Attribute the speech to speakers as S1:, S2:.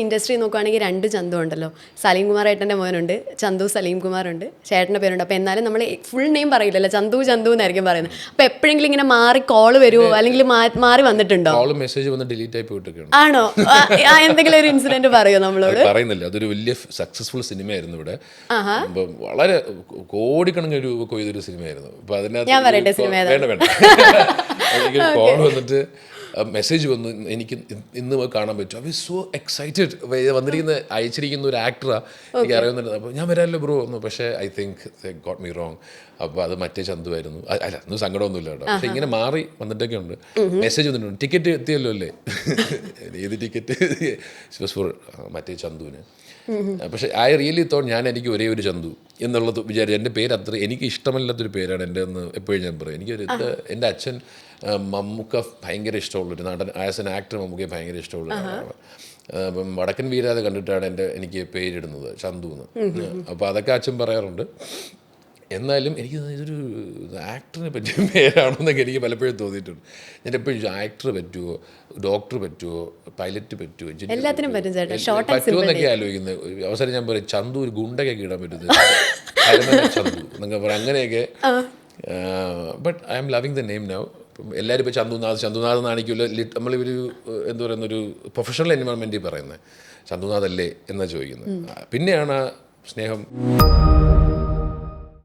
S1: Industry നോക്കുകയാണെങ്കിൽ 2 ചന്തു ഉണ്ടല്ലോ. സലീം കുമാർ ഏട്ടൻ്റെ മോനുണ്ട്, ചന്തു സലീം കുമാർ ഉണ്ട്, ചേട്ടൻ്റെ പേരുണ്ട്. അപ്പോൾ എന്നാലും നമ്മൾ ഫുൾ നെയിം പറയില്ലല്ലോ, ചന്തു ചന്തു എന്നായിരിക്കും പറയുന്നത്. അപ്പോൾ എപ്പോഴെങ്കിലും ഇങ്ങനെ മാറി കോൾ വരുമോ, അല്ലെങ്കിൽ മാറി വന്നിട്ടുണ്ടോ?
S2: കോളും മെസ്സേജ് വന്ന് ഡിലീറ്റ് ആയി പോയിട്ടൊക്കെയാണ്.
S1: ആണോ? എന്തെങ്കിലും ഒരു ഇൻസിഡന്റ് പറയോ നമ്മളോട്?
S2: പറയുന്നില്ല. അതൊരു വലിയ സക്സസ്ഫുൾ സിനിമയായിരുന്നു ഇവിടെ. വളരെ കോടിക്കണക്കിന് രൂപ കൊയ്തൊരു സിനിമയായിരുന്നു. അപ്പോൾ
S1: ഞാൻ പറയട്ടെ സിനിമ
S2: വേണ്ട എനിക്ക് കോൾ വന്നിട്ട് മെസ്സേജ് വന്നു, എനിക്ക് ഇന്ന് കാണാൻ പറ്റും. I was so excited. വന്നിരിക്കുന്ന അയച്ചിരിക്കുന്ന ഒരു ആക്ടറാണ്, എനിക്ക് അറിയുന്നുണ്ട്. അപ്പോൾ ഞാൻ വരാമല്ലോ ബ്രോ എന്ന്. പക്ഷേ I think got me wrong. അപ്പോൾ അത് മറ്റേ ചന്തുവായിരുന്നു. അല്ല, ഒന്നും സങ്കടമൊന്നുമില്ല കേട്ടോ. പക്ഷേ ഇങ്ങനെ മാറി വന്നിട്ടൊക്കെ ഉണ്ട്. മെസ്സേജ് വന്നിട്ടുണ്ട്, ടിക്കറ്റ് എത്തിയല്ലോ അല്ലേ? ഏത് ടിക്കറ്റ്? ഫോർ മറ്റേ ചന്തുവിന്. പക്ഷേ ഐ റിയലി തോട്ട് എനിക്ക് ഒരേ ഒരു ചന്തു എന്നുള്ളത് വിചാരിച്ചു. എൻ്റെ പേര് അത്ര എനിക്ക് ഇഷ്ടമല്ലാത്തൊരു പേരാണ് എൻ്റെ എന്ന് എപ്പോഴും ഞാൻ പറയും. എനിക്കൊരു എൻ്റെ അച്ഛൻ മമ്മൂക്ക ഭയങ്കര ഇഷ്ടമുള്ളൊരു നടൻ, ആസ് എൻ ആക്ടർ മമ്മൂക്കയെ ഭയങ്കര ഇഷ്ടമുള്ള ആളാണ്. അപ്പം വടക്കൻ വീരാതെ കണ്ടിട്ടാണ് എനിക്ക് പേരിടുന്നത് ചന്തു എന്ന്. അപ്പോൾ അതൊക്കെ അച്ഛൻ പറയാറുണ്ട്. എന്നാലും എനിക്ക് ഇതൊരു ആക്ടറിനെ പറ്റിയ പേരാണെന്നൊക്കെ എനിക്ക് പലപ്പോഴും തോന്നിയിട്ടുണ്ട്. ഞാൻ എപ്പോഴും ആക്ടർ പറ്റുമോ, ഡോക്ടർ പറ്റുമോ, പൈലറ്റ് പറ്റുമോ, പറ്റുമോ എന്നൊക്കെ ആലോചിക്കുന്നത്. അവസരം ഞാൻ പറയും ചന്തു ഒരു ഗുണ്ടൊക്കെ ഇടാൻ പറ്റുന്നത് ചന്തു എന്നൊക്കെ പറയാം, അങ്ങനെയൊക്കെ. But I am loving the name now. എല്ലാവരും ഇപ്പോൾ ചന്തുനാഥ് എന്നാണിക്കുമല്ലോ നമ്മളിവർ എന്താ പറയുന്നൊരു പ്രൊഫഷണൽ എൻവയോൺമെൻറ്റിൽ പറയുന്നത്. ചന്തുനാഥ് അല്ലേ എന്നാണ് ചോദിക്കുന്നത്. പിന്നെയാണ് സ്നേഹം.